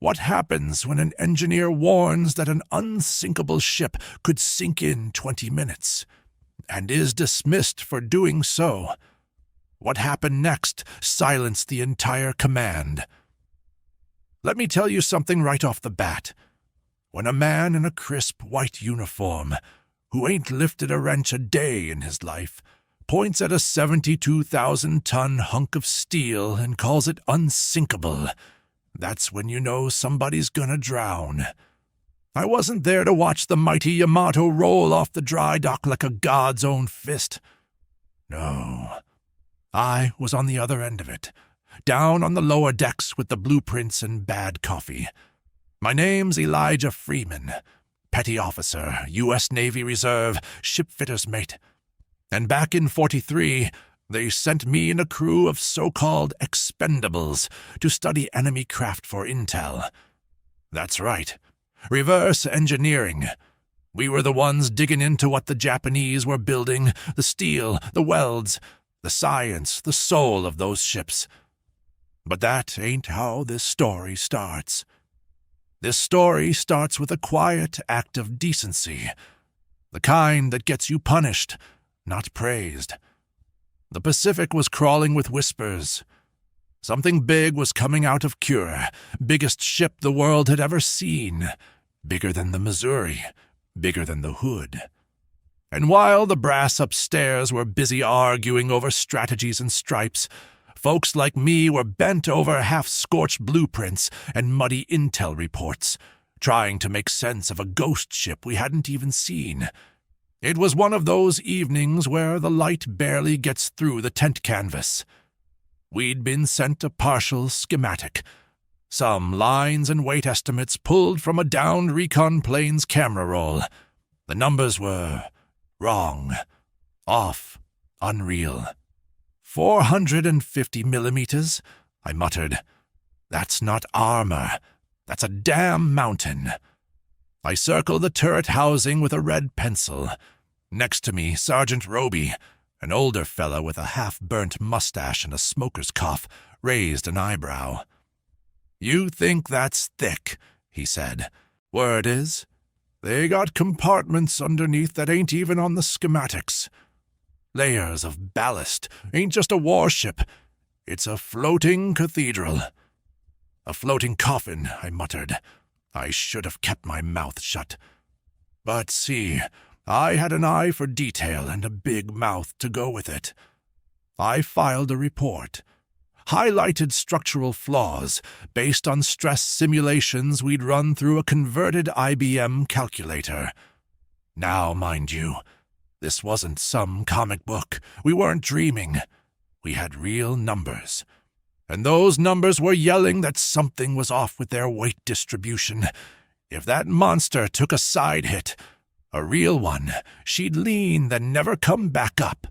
What happens when an engineer warns that an unsinkable ship could sink in 20 minutes, and is dismissed for doing so? What happened next silenced the entire command. Let me tell you something right off the bat. When a man in a crisp white uniform, who ain't lifted a wrench a day in his life, points at a 72,000-ton hunk of steel and calls it unsinkable, that's when you know somebody's gonna drown. I wasn't there to watch the mighty Yamato roll off the dry dock like a god's own fist. No, I was on the other end of it, down on the lower decks with the blueprints and bad coffee. My name's Elijah Freeman, petty officer, U.S. Navy Reserve, shipfitter's mate. And back in '43, they sent me and a crew of so-called expendables to study enemy craft for intel. That's right, reverse engineering. We were the ones digging into what the Japanese were building, the steel, the welds, the science, the soul of those ships. But that ain't how this story starts. This story starts with a quiet act of decency, the kind that gets you punished, not praised. The Pacific was crawling with whispers. Something big was coming out of Cure, biggest ship the world had ever seen, bigger than the Missouri, bigger than the Hood. And while the brass upstairs were busy arguing over strategies and stripes, folks like me were bent over half-scorched blueprints and muddy intel reports, trying to make sense of a ghost ship we hadn't even seen. It was one of those evenings where the light barely gets through the tent canvas. We'd been sent a partial schematic, some lines and weight estimates pulled from a downed recon plane's camera roll. The numbers were wrong, off, unreal. 450 millimeters, I muttered. That's not armor. That's a damn mountain. I circled the turret housing with a red pencil. Next to me, Sergeant Roby, an older fellow with a half-burnt mustache and a smoker's cough, raised an eyebrow. "You think that's thick," he said. "Word is, they got compartments underneath that ain't even on the schematics. Layers of ballast, ain't just a warship. It's a floating cathedral." "A floating coffin," I muttered. I should have kept my mouth shut. But see, I had an eye for detail and a big mouth to go with it. I filed a report, highlighted structural flaws based on stress simulations we'd run through a converted IBM calculator. Now, mind you, this wasn't some comic book. We weren't dreaming. We had real numbers. And those numbers were yelling that something was off with their weight distribution. If that monster took a side hit, a real one, she'd lean, then never come back up.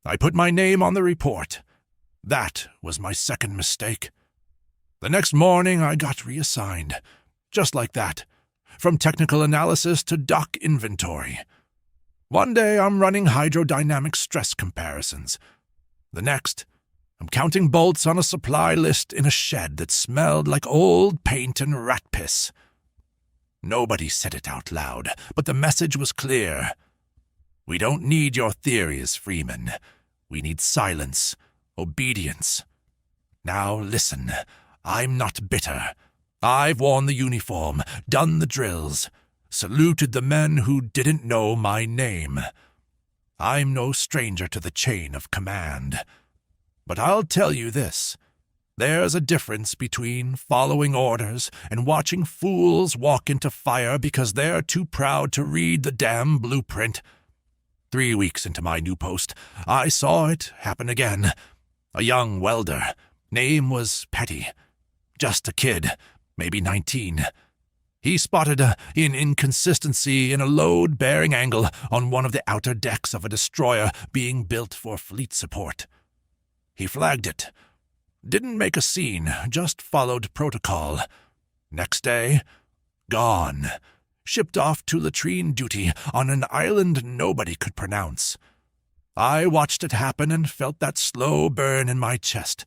I put my name on the report. That was my second mistake. The next morning I got reassigned, just like that, from technical analysis to dock inventory. One day I'm running hydrodynamic stress comparisons. The next, I'm counting bolts on a supply list in a shed that smelled like old paint and rat piss. Nobody said it out loud, but the message was clear. We don't need your theories, Freeman. We need silence, obedience. Now listen, I'm not bitter. I've worn the uniform, done the drills, saluted the men who didn't know my name. I'm no stranger to the chain of command. But I'll tell you this. There's a difference between following orders and watching fools walk into fire because they're too proud to read the damn blueprint. 3 weeks into my new post, I saw it happen again. A young welder. Name was Petty. Just a kid, maybe 19. He spotted an inconsistency in a load-bearing angle on one of the outer decks of a destroyer being built for fleet support. He flagged it. Didn't make a scene, just followed protocol. Next day, gone. Shipped off to latrine duty on an island nobody could pronounce. I watched it happen and felt that slow burn in my chest.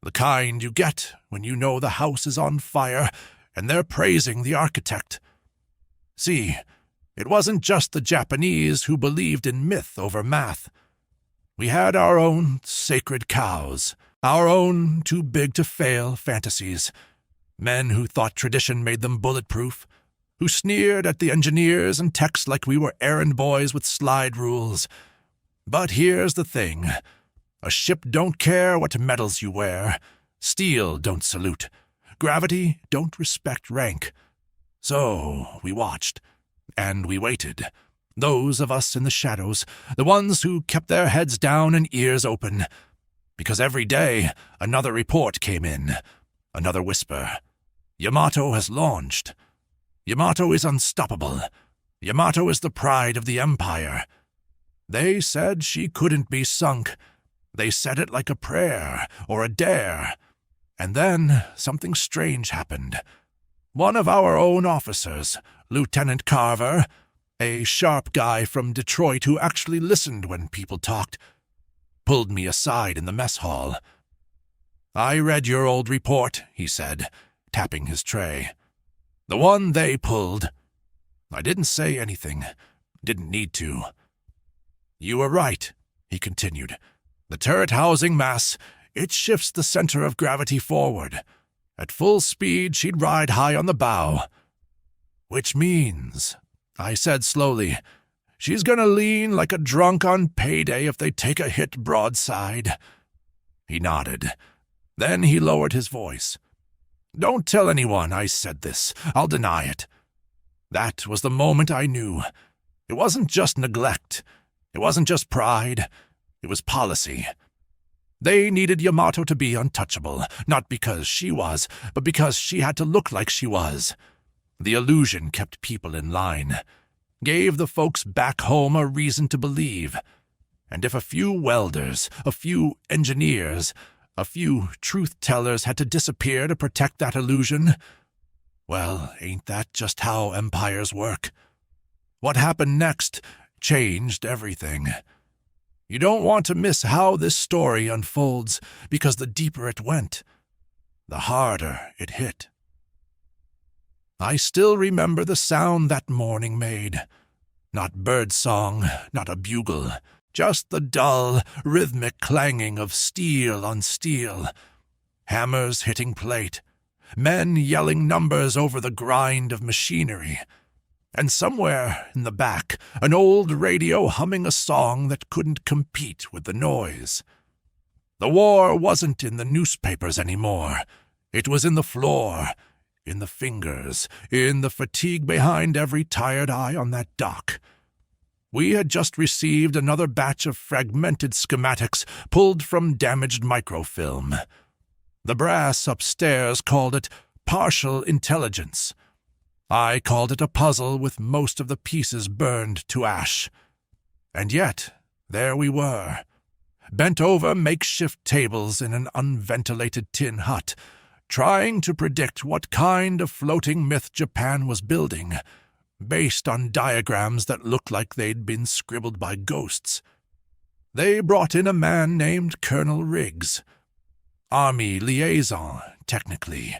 The kind you get when you know the house is on fire and they're praising the architect. See, it wasn't just the Japanese who believed in myth over math. We had our own sacred cows, our own too-big-to-fail fantasies, men who thought tradition made them bulletproof, who sneered at the engineers and techs like we were errand boys with slide rules. But here's the thing. A ship don't care what medals you wear. Steel don't salute. Gravity don't respect rank. So we watched, and we waited. Those of us in the shadows, the ones who kept their heads down and ears open. Because every day, another report came in, another whisper. Yamato has launched. Yamato is unstoppable. Yamato is the pride of the Empire. They said she couldn't be sunk. They said it like a prayer or a dare. And then something strange happened. One of our own officers, Lieutenant Carver, a sharp guy from Detroit who actually listened when people talked, pulled me aside in the mess hall. "I read your old report," he said, tapping his tray. "The one they pulled." I didn't say anything. Didn't need to. "You were right," he continued. "The turret housing mass, it shifts the center of gravity forward. At full speed, she'd ride high on the bow. Which means," I said slowly, "she's gonna lean like a drunk on payday if they take a hit broadside." He nodded. Then he lowered his voice. "Don't tell anyone I said this. I'll deny it." That was the moment I knew. It wasn't just neglect. It wasn't just pride. It was policy. They needed Yamato to be untouchable, not because she was, but because she had to look like she was. The illusion kept people in line, gave the folks back home a reason to believe. And if a few welders, a few engineers, a few truth-tellers had to disappear to protect that illusion, well, ain't that just how empires work? What happened next changed everything. You don't want to miss how this story unfolds, because the deeper it went, the harder it hit. I still remember the sound that morning made. Not birdsong, not a bugle, just the dull, rhythmic clanging of steel on steel, hammers hitting plate, men yelling numbers over the grind of machinery, and somewhere in the back, an old radio humming a song that couldn't compete with the noise. The war wasn't in the newspapers anymore. It was in the floor, in the fingers, in the fatigue behind every tired eye on that dock. We had just received another batch of fragmented schematics pulled from damaged microfilm. The brass upstairs called it partial intelligence. I called it a puzzle with most of the pieces burned to ash. And yet, there we were, bent over makeshift tables in an unventilated tin hut, trying to predict what kind of floating myth Japan was building, based on diagrams that looked like they'd been scribbled by ghosts. They brought in a man named Colonel Riggs. Army liaison, technically.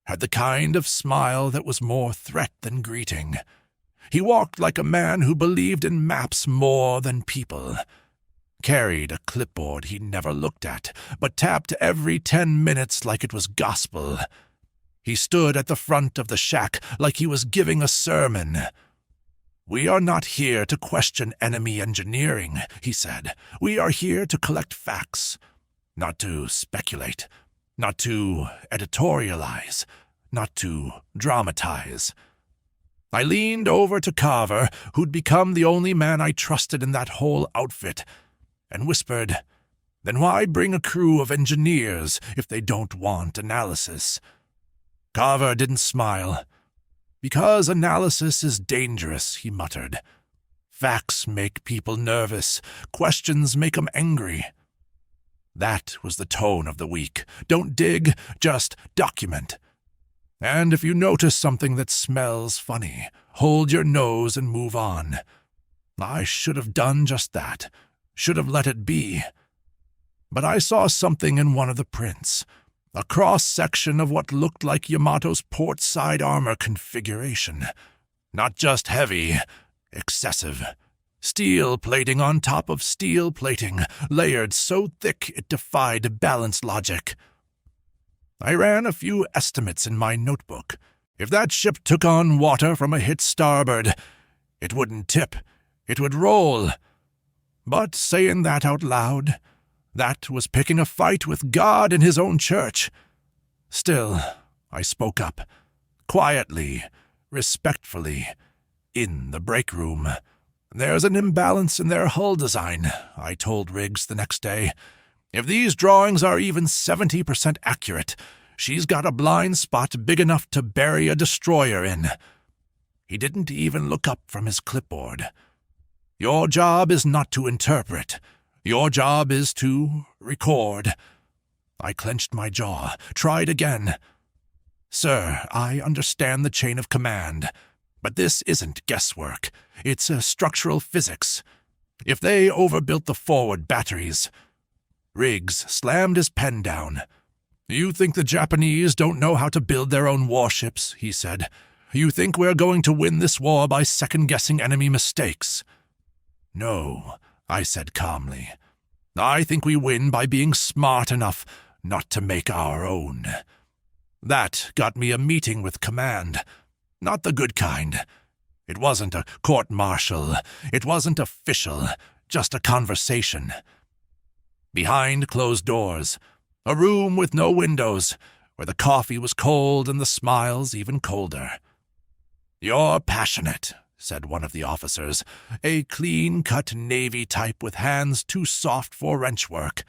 Had the kind of smile that was more threat than greeting. He walked like a man who believed in maps more than people. Carried a clipboard he never looked at, but tapped every 10 minutes like it was gospel. He stood at the front of the shack like he was giving a sermon. "We are not here to question enemy engineering," he said. "We are here to collect facts, not to speculate. Not to editorialize, not to dramatize." I leaned over to Carver, who'd become the only man I trusted in that whole outfit, and whispered, "Then why bring a crew of engineers if they don't want analysis?" Carver didn't smile. "Because analysis is dangerous," he muttered. "Facts make people nervous. Questions make 'em angry." That was the tone of the week. Don't dig, just document. And if you notice something that smells funny, hold your nose and move on. I should have done just that. Should have let it be. but I saw something in one of the prints, a cross-section of what looked like Yamato's port side armor configuration. Not just heavy, excessive. Steel plating on top of steel plating, layered so thick it defied balanced logic. I ran a few estimates in my notebook. If that ship took on water from a hit starboard, it wouldn't tip, it would roll. But saying that out loud, that was picking a fight with God in his own church. Still, I spoke up, quietly, respectfully, in the break room. There's an imbalance in their hull design, I told Riggs the next day. If these drawings are even 70% accurate, she's got a blind spot big enough to bury a destroyer in. He didn't even look up from his clipboard. Your job is not to interpret. Your job is to record. I clenched my jaw, tried again. Sir, I understand the chain of command, but this isn't guesswork. It's structural physics. If they overbuilt the forward batteries... Riggs slammed his pen down. You think the Japanese don't know how to build their own warships, he said. You think we're going to win this war by second-guessing enemy mistakes? No, I said calmly. I think we win by being smart enough not to make our own. That got me a meeting with command. Not the good kind. It wasn't a court-martial. It wasn't official. Just a conversation. Behind closed doors, a room with no windows, where the coffee was cold and the smiles even colder. You're passionate, said one of the officers, a clean-cut Navy type with hands too soft for wrench work.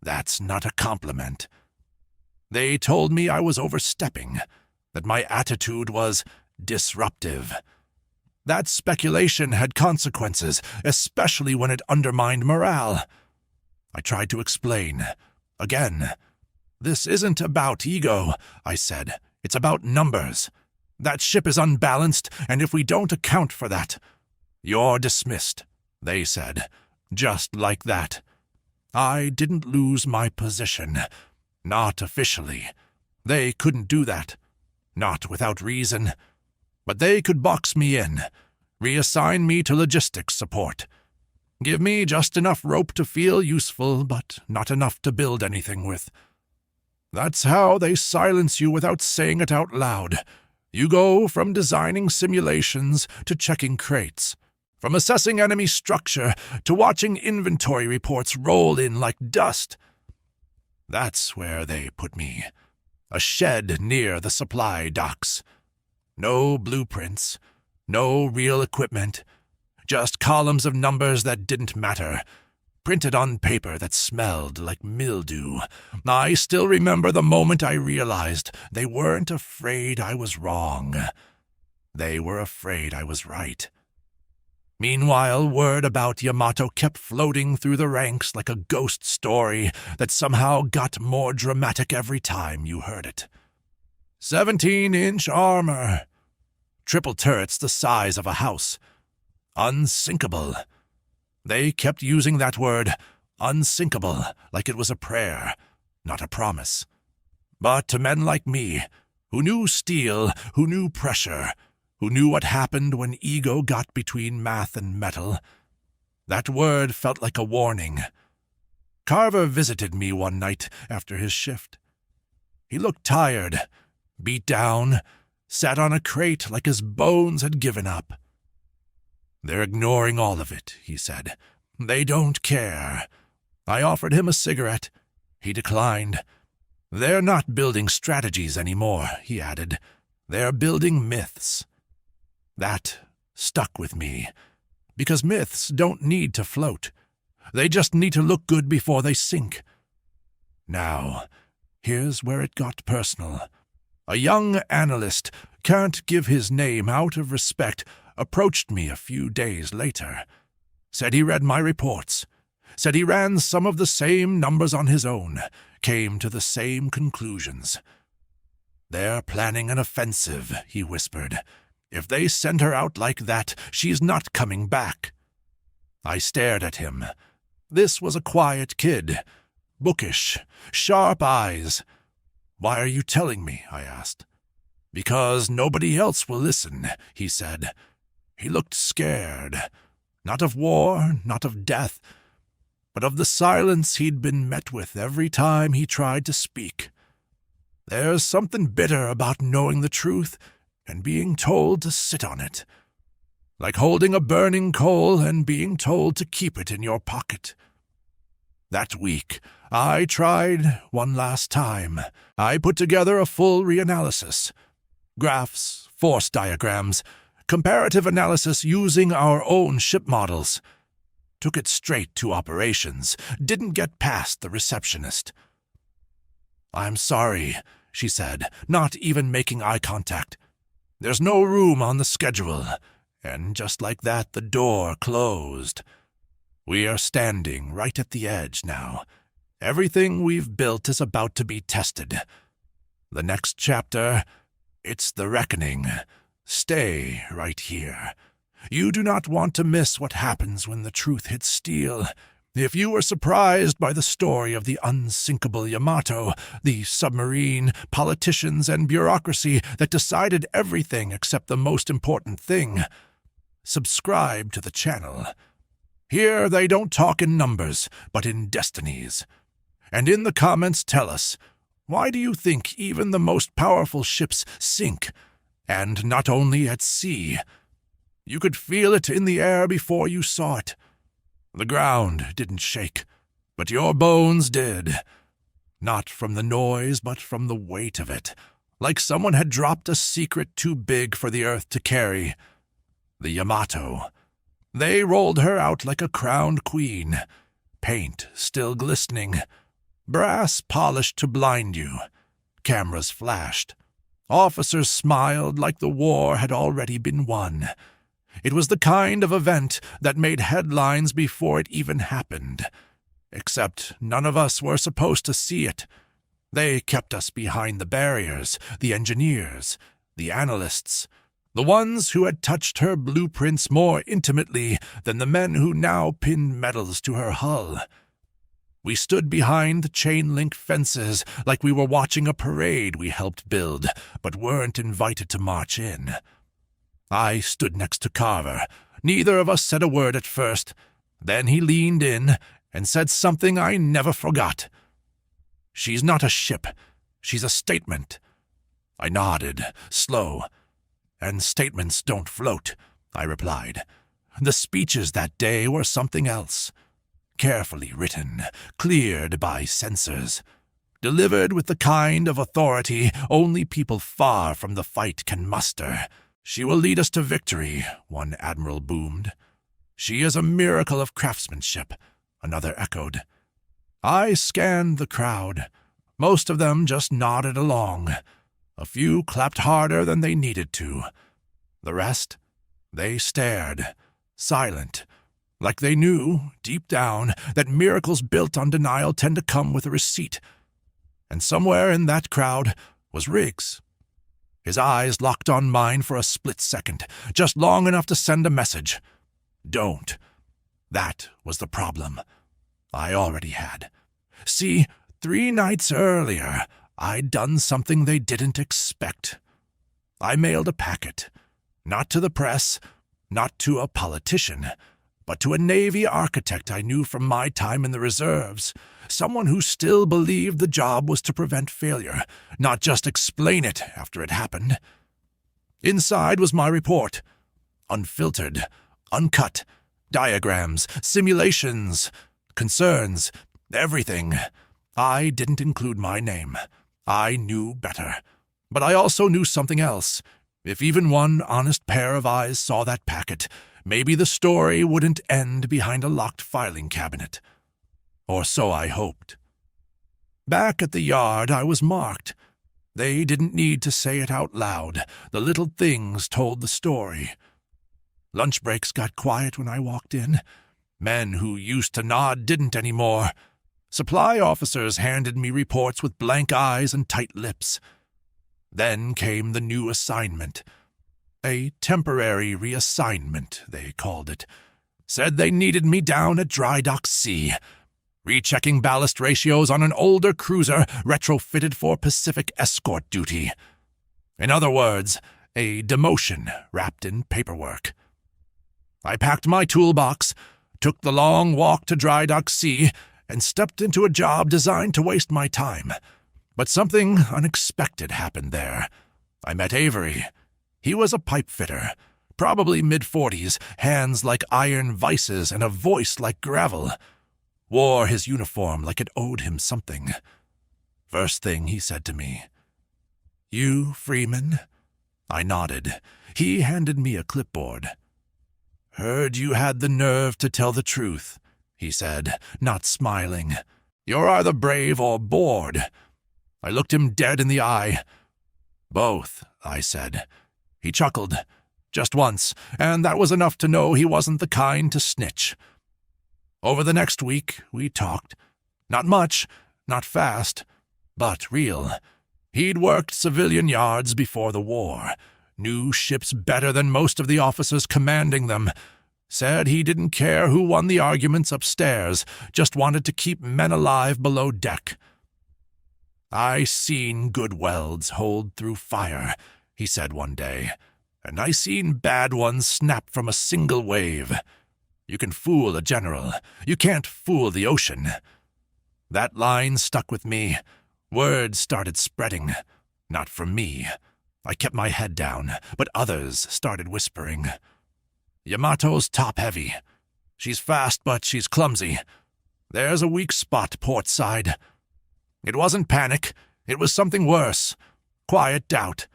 That's not a compliment. They told me I was overstepping, that my attitude was disruptive. That speculation had consequences, especially when it undermined morale. I tried to explain. Again. This isn't about ego, I said. It's about numbers. That ship is unbalanced, and if we don't account for that, you're dismissed, they said. Just like that. I didn't lose my position. Not officially. They couldn't do that. Not without reason. But they could box me in, reassign me to logistics support. Give me just enough rope to feel useful, but not enough to build anything with. That's how they silence you without saying it out loud. You go from designing simulations to checking crates, from assessing enemy structure to watching inventory reports roll in like dust. That's where they put me. A shed near the supply docks. No blueprints, no real equipment, just columns of numbers that didn't matter, printed on paper that smelled like mildew. I still remember the moment I realized they weren't afraid I was wrong. They were afraid I was right. Meanwhile, word about Yamato kept floating through the ranks like a ghost story that somehow got more dramatic every time you heard it. 17-inch armor. Triple turrets the size of a house. Unsinkable. They kept using that word, unsinkable, like it was a prayer, not a promise. But to men like me, who knew steel, who knew pressure, who knew what happened when ego got between math and metal, that word felt like a warning. Carver visited me one night after his shift. He looked tired, beat down, sat on a crate like his bones had given up. They're ignoring all of it, he said. They don't care. I offered him a cigarette. He declined. They're not building strategies anymore, he added. They're building myths. That stuck with me, because myths don't need to float. They just need to look good before they sink. Now, here's where it got personal. A young analyst, can't give his name out of respect, approached me a few days later. Said he read my reports. Said he ran some of the same numbers on his own. Came to the same conclusions. They're planning an offensive, he whispered. If they send her out like that, she's not coming back. I stared at him. This was a quiet kid. bookish, sharp eyes. "Why are you telling me?" I asked. "Because nobody else will listen," he said. He looked scared, not of war, not of death, but of the silence he'd been met with every time he tried to speak. There's something bitter about knowing the truth and being told to sit on it, like holding a burning coal and being told to keep it in your pocket. That week, I tried one last time. I put together a full reanalysis. Graphs, force diagrams, comparative analysis using our own ship models. Took it straight to operations, didn't get past the receptionist. "I'm sorry," she said, not even making eye contact. "There's no room on the schedule." And just like that, the door closed. We are standing right at the edge now. Everything we've built is about to be tested. The next chapter, it's the reckoning. Stay right here. You do not want to miss what happens when the truth hits steel. If you were surprised by the story of the unsinkable Yamato, the submarine, politicians, and bureaucracy that decided everything except the most important thing, subscribe to the channel. Here they don't talk in numbers, but in destinies. And in the comments tell us, why do you think even the most powerful ships sink, and not only at sea? You could feel it in the air before you saw it. The ground didn't shake, but your bones did. Not from the noise, but from the weight of it, like someone had dropped a secret too big for the earth to carry. The Yamato. They rolled her out like a crowned queen, paint still glistening, brass polished to blind you. Cameras flashed. Officers smiled like the war had already been won. It was the kind of event that made headlines before it even happened. Except none of us were supposed to see it. They kept us behind the barriers, the engineers, the analysts, the ones who had touched her blueprints more intimately than the men who now pinned medals to her hull. We stood behind chain-link fences like we were watching a parade we helped build, but weren't invited to march in. I stood next to Carver. Neither of us said a word at first. Then he leaned in and said something I never forgot. "She's not a ship. She's a statement." I nodded, slow. "And statements don't float," I replied. The speeches that day were something else. Carefully written, cleared by censors, delivered with the kind of authority only people far from the fight can muster. "She will lead us to victory," one admiral boomed. "She is a miracle of craftsmanship," another echoed. I scanned the crowd. Most of them just nodded along. A few clapped harder than they needed to. The rest, they stared, silent, like they knew, deep down, that miracles built on denial tend to come with a receipt. And somewhere in that crowd was Riggs. His eyes locked on mine for a split second, just long enough to send a message. Don't. That was the problem. I already had. See, 3 nights earlier, I'd done something they didn't expect. I mailed a packet, not to the press, not to a politician, but to a Navy architect I knew from my time in the reserves, someone who still believed the job was to prevent failure, not just explain it after it happened. Inside was my report, unfiltered, uncut, diagrams, simulations, concerns, everything. I didn't include my name. I knew better. But I also knew something else. If even one honest pair of eyes saw that packet, maybe the story wouldn't end behind a locked filing cabinet. Or so I hoped. Back at the yard, I was marked. They didn't need to say it out loud. The little things told the story. Lunch breaks got quiet when I walked in. Men who used to nod didn't anymore. Supply officers handed me reports with blank eyes and tight lips. Then came the new assignment. A temporary reassignment, they called it. Said they needed me down at Dry Dock C. rechecking ballast ratios on an older cruiser retrofitted for Pacific escort duty. In other words, a demotion wrapped in paperwork. I packed my toolbox, took the long walk to WWII, and stepped into a job designed to waste my time. But something unexpected happened there. I met Avery. He was a pipe fitter, probably mid-40s, hands like iron vices and a voice like gravel. Wore his uniform like it owed him something. First thing he said to me, "You, Freeman?" I nodded. He handed me a clipboard. "Heard you had the nerve to tell the truth," he said, not smiling. "You're either brave or bored." I looked him dead in the eye. "Both," I said. He chuckled. Just once, and that was enough to know he wasn't the kind to snitch. Over the next week, we talked. Not much, not fast, but real. He'd worked civilian yards before the war, knew ships better than most of the officers commanding them, said he didn't care who won the arguments upstairs, just wanted to keep men alive below deck. "I seen good welds hold through fire," he said one day, "and I seen bad ones snap from a single wave. You can fool a general. You can't fool the ocean." That line stuck with me. Word started spreading. Not from me. I kept my head down, but others started whispering. "Yamato's top-heavy. She's fast, but she's clumsy. There's a weak spot port side." It wasn't panic. It was something worse. Quiet doubt.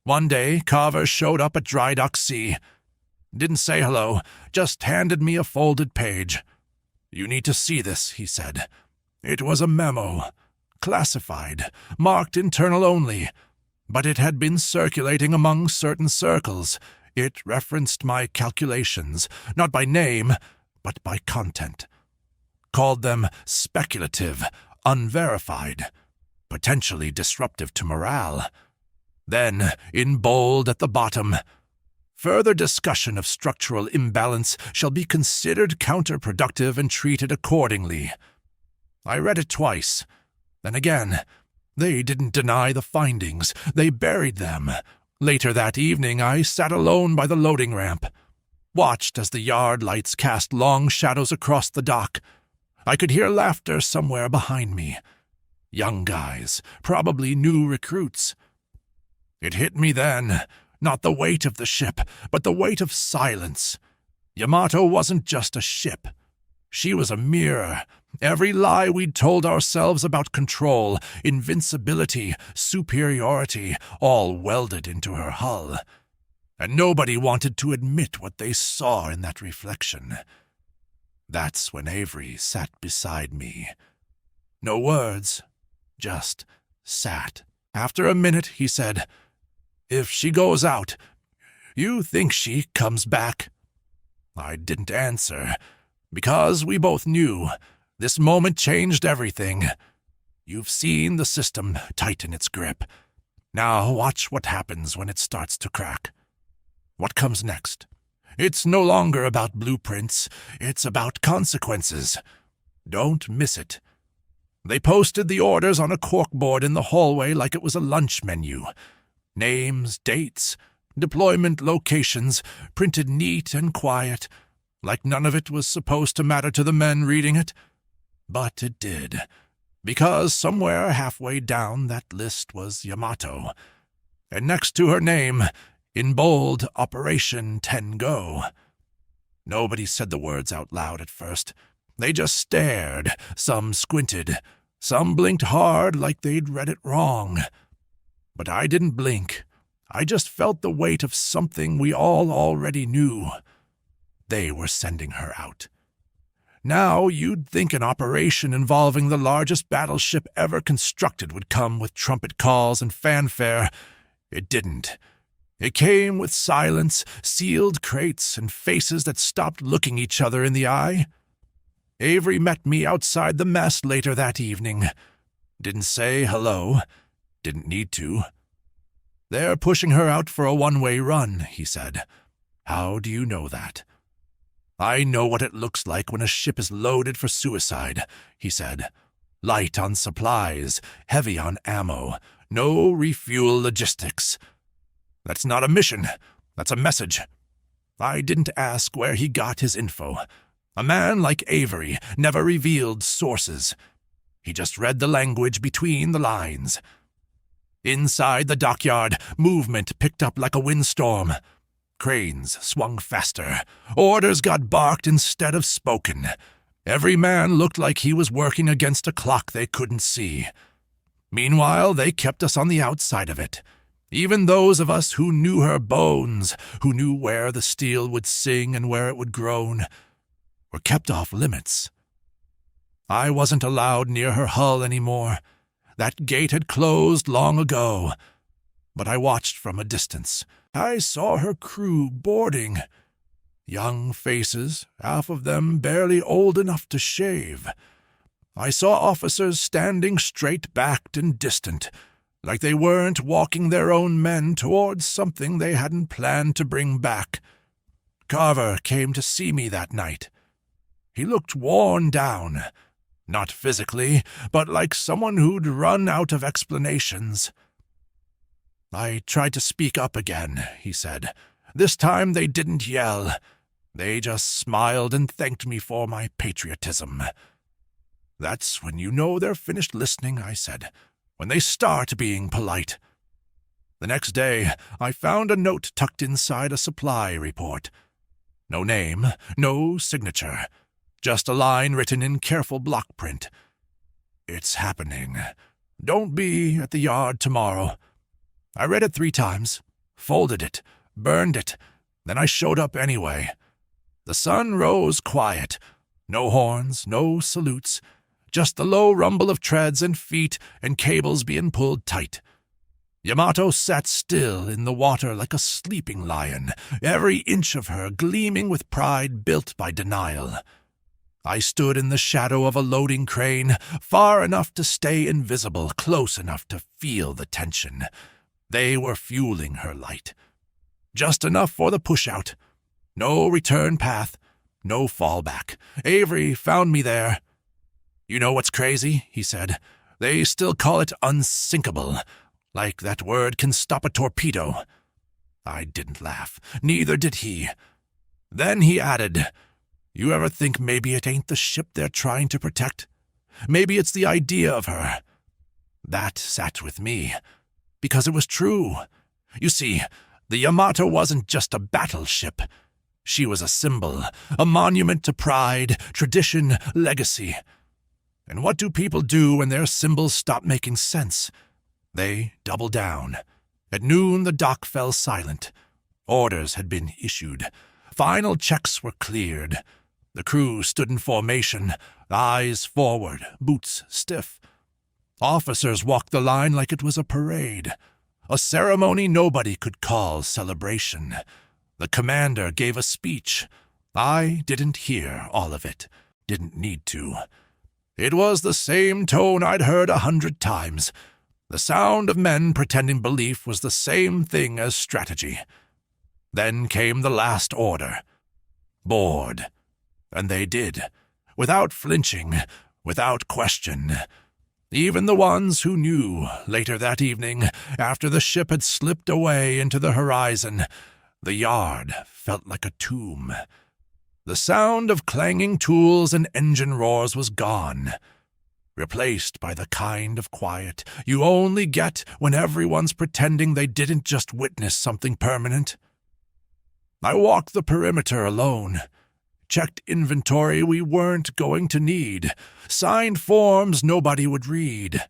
One day, Carver showed up at WWII. Didn't say hello, just handed me a folded page. "You need to see this," he said. It was a memo. Classified, marked internal only, but it had been circulating among certain circles. It referenced my calculations, not by name, but by content. Called them speculative, unverified, potentially disruptive to morale. Then, in bold at the bottom, "Further discussion of structural imbalance shall be considered counterproductive and treated accordingly." I read it twice. Then again, they didn't deny the findings. They buried them. Later that evening, I sat alone by the loading ramp, watched as the yard lights cast long shadows across the dock. I could hear laughter somewhere behind me. Young guys, probably new recruits. It hit me then, not the weight of the ship, but the weight of silence. Yamato wasn't just a ship. She was a mirror. Every lie we'd told ourselves about control, invincibility, superiority, all welded into her hull. And nobody wanted to admit what they saw in that reflection. That's when Avery sat beside me. No words, just sat. After a minute, he said, "If she goes out, you think she comes back?" I didn't answer, because we both knew this moment changed everything. You've seen the system tighten its grip. Now watch what happens when it starts to crack. What comes next? It's no longer about blueprints. It's about consequences. Don't miss it. They posted the orders on a corkboard in the hallway like it was a lunch menu. Names, dates, deployment locations, printed neat and quiet, like none of it was supposed to matter to the men reading it. But it did, because somewhere halfway down that list was Yamato, and next to her name, in bold, Operation 10 Go. Nobody said the words out loud at first. They just stared, some squinted, some blinked hard like they'd read it wrong. But I didn't blink. I just felt the weight of something we all already knew. They were sending her out. Now you'd think an operation involving the largest battleship ever constructed would come with trumpet calls and fanfare. It didn't. It came with silence, sealed crates, and faces that stopped looking each other in the eye. Avery met me outside the mess later that evening. Didn't say hello. Didn't need to. "They're pushing her out for a one-way run," he said. "How do you know that?" I know what it looks like when a ship is loaded for suicide, he said. Light on supplies, heavy on ammo, no refuel logistics. That's not a mission, that's a message. I didn't ask where he got his info. A man like Avery never revealed sources. He just read the language between the lines. Inside the dockyard, movement picked up like a windstorm. Cranes swung faster. Orders got barked instead of spoken. Every man looked like he was working against a clock they couldn't see. Meanwhile, they kept us on the outside of it. Even those of us who knew her bones, who knew where the steel would sing and where it would groan, were kept off limits. I wasn't allowed near her hull anymore. That gate had closed long ago. But I watched from a distance. I saw her crew boarding. Young faces, half of them barely old enough to shave. I saw officers standing straight-backed and distant, like they weren't walking their own men towards something they hadn't planned to bring back. Carver came to see me that night. He looked worn down, not physically, but like someone who'd run out of explanations. I tried to speak up again, he said. This time they didn't yell. They just smiled and thanked me for my patriotism. That's when you know they're finished listening, I said, when they start being polite. The next day, I found a note tucked inside a supply report. No name, no signature, just a line written in careful block print. It's happening. Don't be at the yard tomorrow. I read it 3 times, folded it, burned it, then I showed up anyway. The sun rose quiet. No horns, no salutes, just the low rumble of treads and feet and cables being pulled tight. Yamato sat still in the water like a sleeping lion, every inch of her gleaming with pride built by denial. I stood in the shadow of a loading crane, far enough to stay invisible, close enough to feel the tension. They were fueling her light. Just enough for the push-out. No return path, no fallback. Avery found me there. You know what's crazy? He said. They still call it unsinkable, like that word can stop a torpedo. I didn't laugh. Neither did he. Then he added, You ever think maybe it ain't the ship they're trying to protect? Maybe it's the idea of her. That sat with me, because it was true. You see, the Yamato wasn't just a battleship. She was a symbol, a monument to pride, tradition, legacy. And what do people do when their symbols stop making sense? They double down. At noon, the dock fell silent. Orders had been issued. Final checks were cleared. The crew stood in formation, eyes forward, boots stiff. Officers walked the line like it was a parade, a ceremony nobody could call celebration. The commander gave a speech. I didn't hear all of it, didn't need to. It was the same tone I'd heard 100 times. The sound of men pretending belief was the same thing as strategy. Then came the last order. Board. And they did, without flinching, without question. Even the ones who knew, later that evening, after the ship had slipped away into the horizon, the yard felt like a tomb. The sound of clanging tools and engine roars was gone, replaced by the kind of quiet you only get when everyone's pretending they didn't just witness something permanent. I walked the perimeter alone, checked inventory we weren't going to need, signed forms nobody would read,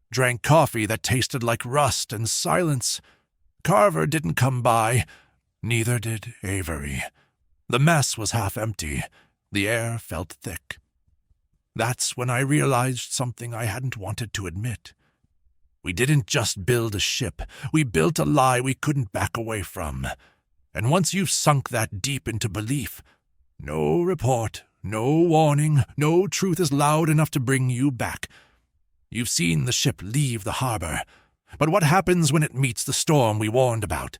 drank coffee that tasted like rust and silence. Carver didn't come by, neither did Avery. The mess was half empty. The air felt thick. That's when I realized something I hadn't wanted to admit. We didn't just build a ship. We built a lie we couldn't back away from. And once you've sunk that deep into belief, no report, no warning, no truth is loud enough to bring you back. You've seen the ship leave the harbor. But what happens when it meets the storm we warned about?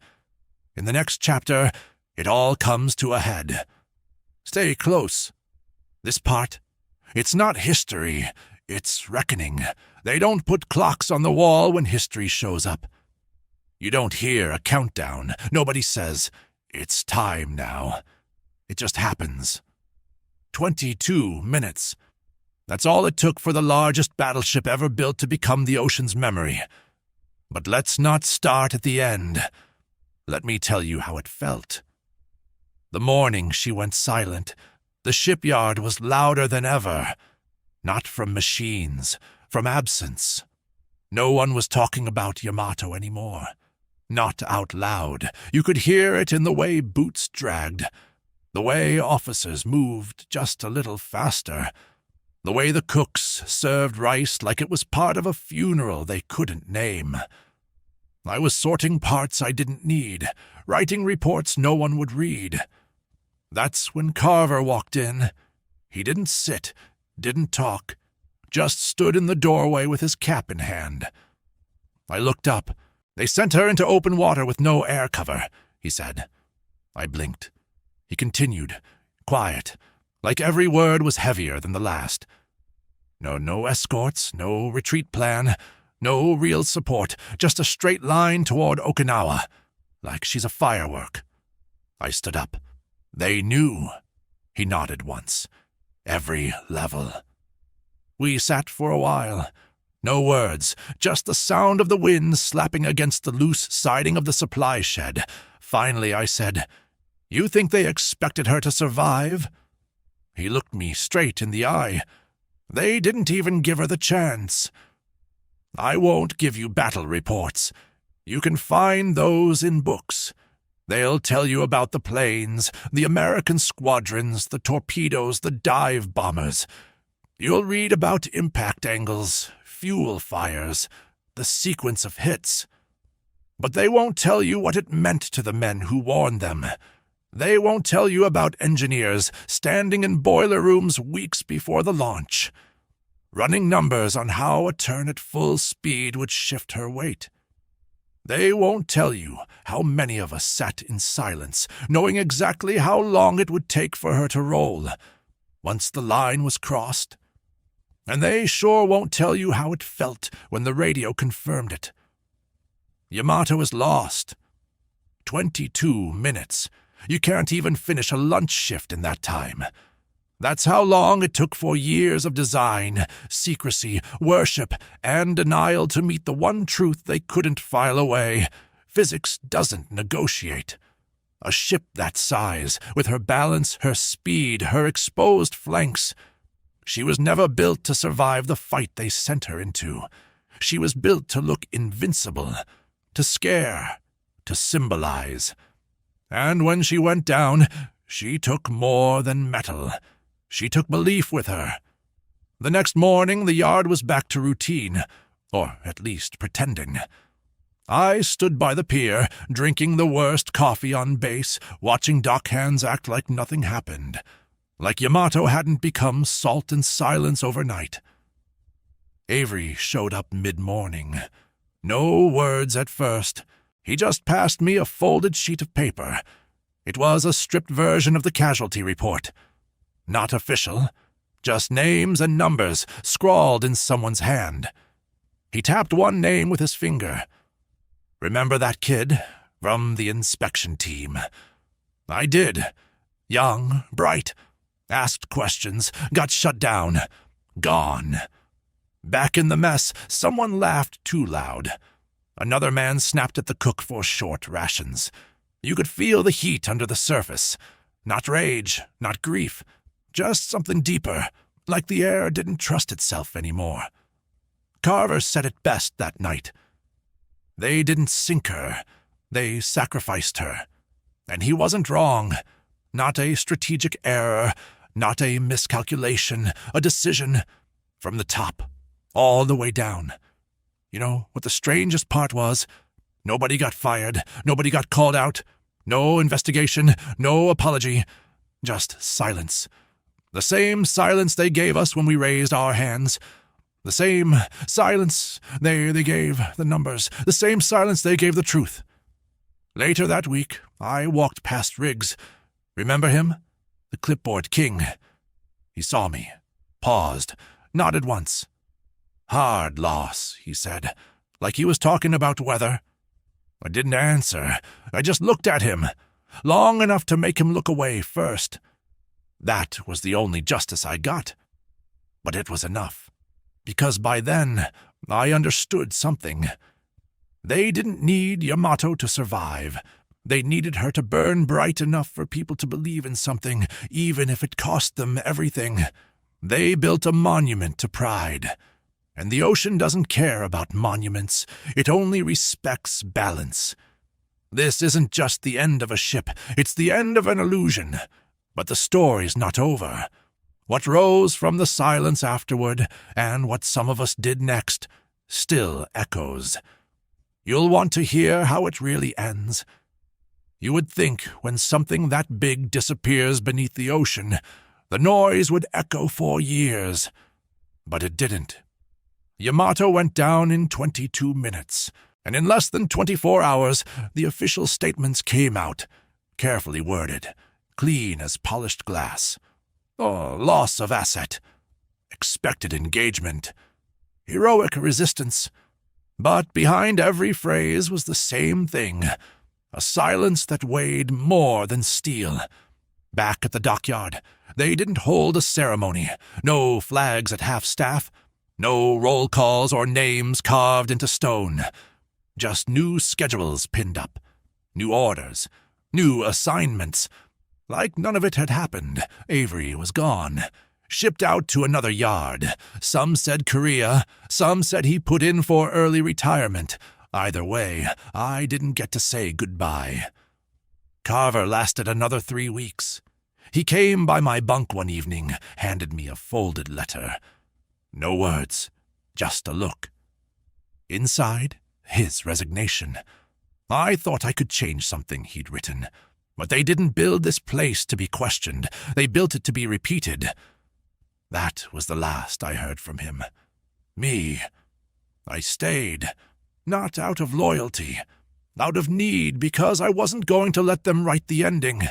In the next chapter, it all comes to a head. Stay close. This part, it's not history, it's reckoning. They don't put clocks on the wall when history shows up. You don't hear a countdown. Nobody says, it's time now. It just happens. 22 minutes. That's all it took for the largest battleship ever built to become the ocean's memory. But let's not start at the end. Let me tell you how it felt. The morning she went silent, the shipyard was louder than ever. Not from machines, from absence. No one was talking about Yamato anymore. Not out loud. You could hear it in the way boots dragged, the way officers moved just a little faster, the way the cooks served rice like it was part of a funeral they couldn't name. I was sorting parts I didn't need, writing reports no one would read. That's when Carver walked in. He didn't sit, didn't talk, just stood in the doorway with his cap in hand. I looked up. They sent her into open water with no air cover, he said. I blinked. He continued, quiet, like every word was heavier than the last. No escorts, no retreat plan, no real support, just a straight line toward Okinawa, like she's a firework. I stood up. They knew. He nodded once. Every level. We sat for a while. No words, just the sound of the wind slapping against the loose siding of the supply shed. Finally I said, "You think they expected her to survive?" He looked me straight in the eye. They didn't even give her the chance. I won't give you battle reports. You can find those in books. They'll tell you about the planes, the American squadrons, the torpedoes, the dive bombers. You'll read about impact angles, fuel fires, the sequence of hits. But they won't tell you what it meant to the men who warned them. They won't tell you about engineers standing in boiler rooms weeks before the launch, running numbers on how a turn at full speed would shift her weight. They won't tell you how many of us sat in silence, knowing exactly how long it would take for her to roll, once the line was crossed. And they sure won't tell you how it felt when the radio confirmed it. Yamato is lost. 22 minutes. You can't even finish a lunch shift in that time. That's how long it took for years of design, secrecy, worship, and denial to meet the one truth they couldn't file away. Physics doesn't negotiate. A ship that size, with her balance, her speed, her exposed flanks. She was never built to survive the fight they sent her into. She was built to look invincible, to scare, to symbolize. And when she went down, she took more than metal. She took belief with her. The next morning, the yard was back to routine, or at least pretending. I stood by the pier, drinking the worst coffee on base, watching dockhands act like nothing happened, like Yamato hadn't become salt and silence overnight. Avery showed up mid-morning. No words at first. He just passed me a folded sheet of paper. It was a stripped version of the casualty report. Not official, just names and numbers scrawled in someone's hand. He tapped one name with his finger. Remember that kid from the inspection team? I did. Young, bright, asked questions, got shut down, gone. Back in the mess, someone laughed too loud. Another man snapped at the cook for short rations. You could feel the heat under the surface. Not rage, not grief, just something deeper, like the air didn't trust itself anymore. Carver said it best that night. They didn't sink her, they sacrificed her. And he wasn't wrong. Not a strategic error, not a miscalculation, a decision. From the top, all the way down. You know what the strangest part was? Nobody got fired, nobody got called out, no investigation, no apology, just silence. The same silence they gave us when we raised our hands. The same silence they gave the numbers. The same silence they gave the truth. Later that week, I walked past Riggs. Remember him? the clipboard king. He saw me, paused, nodded once. "Hard loss," he said, like he was talking about weather. I didn't answer. I just looked at him, long enough to make him look away first. That was the only justice I got. But it was enough, because by then I understood something. They didn't need Yamato to survive. They needed her to burn bright enough for people to believe in something, even if it cost them everything. They built a monument to pride. And the ocean doesn't care about monuments. It only respects balance. This isn't just the end of a ship. It's the end of an illusion. But the story's not over. What rose from the silence afterward, and what some of us did next, still echoes. You'll want to hear how it really ends. You would think when something that big disappears beneath the ocean, the noise would echo for years. But it didn't. Yamato went down in 22 minutes, and in less than 24 hours, the official statements came out, carefully worded, clean as polished glass. Oh, loss of asset, expected engagement, heroic resistance. But behind every phrase was the same thing, a silence that weighed more than steel. Back at the dockyard, they didn't hold a ceremony, no flags at half-staff, no roll calls or names carved into stone. Just new schedules pinned up, new orders, new assignments. Like none of it had happened, Avery was gone, shipped out to another yard. Some said Korea, some said he put in for early retirement. Either way, I didn't get to say goodbye. Carver lasted another 3 weeks. He came by my bunk one evening, handed me a folded letter. No words, just a look. Inside, his resignation. I thought I could change something he'd written. But they didn't build this place to be questioned. They built it to be repeated. That was the last I heard from him. Me. I stayed. Not out of loyalty. Out of need, because I wasn't going to let them write the ending.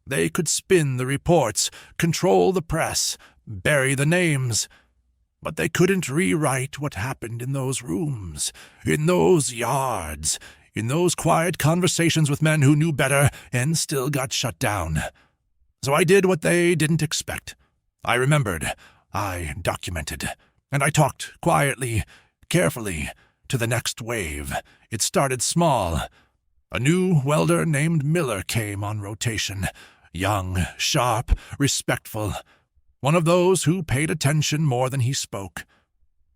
They could spin the reports, control the press, bury the names. But they couldn't rewrite what happened in those rooms, in those yards, in those quiet conversations with men who knew better and still got shut down. So I did what they didn't expect. I remembered, I documented, and I talked quietly, carefully, to the next wave. It started small. A new welder named Miller came on rotation. Young, sharp, respectful. One of those who paid attention more than he spoke.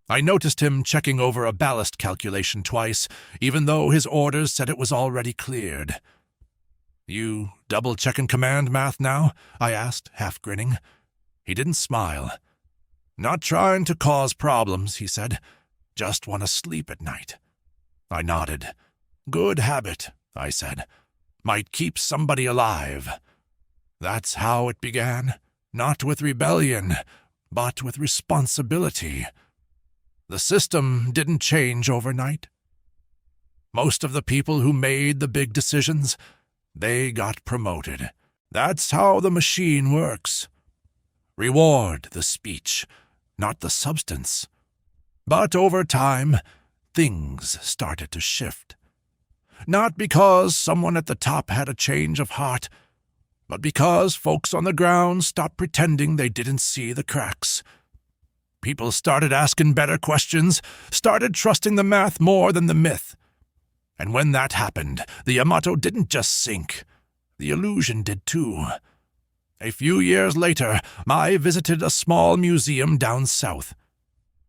I noticed him checking over a ballast calculation twice, even though his orders said it was already cleared. "You double-checking command math now?" I asked, half grinning. He didn't smile. "Not trying to cause problems," he said. "Just want to sleep at night." I nodded. "Good habit," I said. "Might keep somebody alive." That's how it began. Not with rebellion, but with responsibility. The system didn't change overnight. Most of the people who made the big decisions, they got promoted. That's how the machine works. Reward the speech, not the substance. But over time, things started to shift. Not because someone at the top had a change of heart, but because folks on the ground stopped pretending they didn't see the cracks. People started asking better questions, started trusting the math more than the myth. And when that happened, the Yamato didn't just sink. The illusion did too. A few years later, I visited a small museum down south.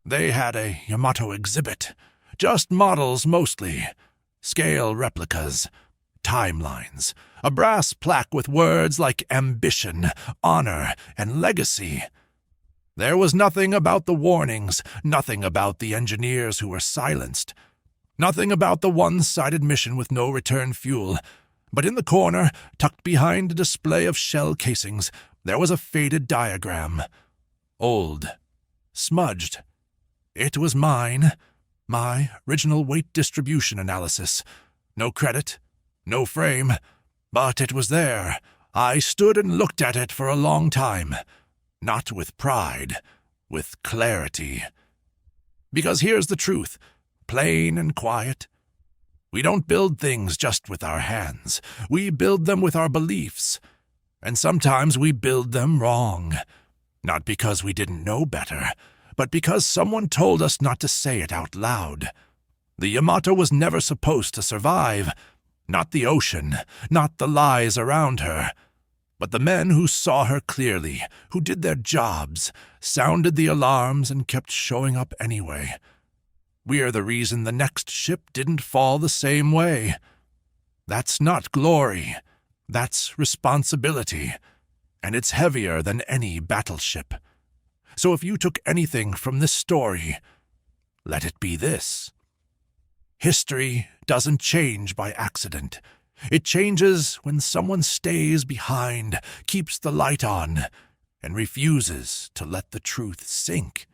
They had a Yamato exhibit, just models mostly, scale replicas, timelines, a brass plaque with words like ambition, honor, and legacy. There was nothing about the warnings, nothing about the engineers who were silenced, nothing about the one-sided mission with no return fuel. But in the corner, tucked behind a display of shell casings, there was a faded diagram. Old. Smudged. It was mine. My original weight distribution analysis. No credit. No frame. But it was there. I stood and looked at it for a long time, not with pride, with clarity. Because here's the truth, plain and quiet. We don't build things just with our hands. We build them with our beliefs. And sometimes we build them wrong. Not because we didn't know better, but because someone told us not to say it out loud. The Yamato was never supposed to survive. Not the ocean, not the lies around her. But the men who saw her clearly, who did their jobs, sounded the alarms and kept showing up anyway. We're the reason the next ship didn't fall the same way. That's not glory. That's responsibility. And it's heavier than any battleship. So if you took anything from this story, let it be this. History doesn't change by accident. It changes when someone stays behind, keeps the light on, and refuses to let the truth sink.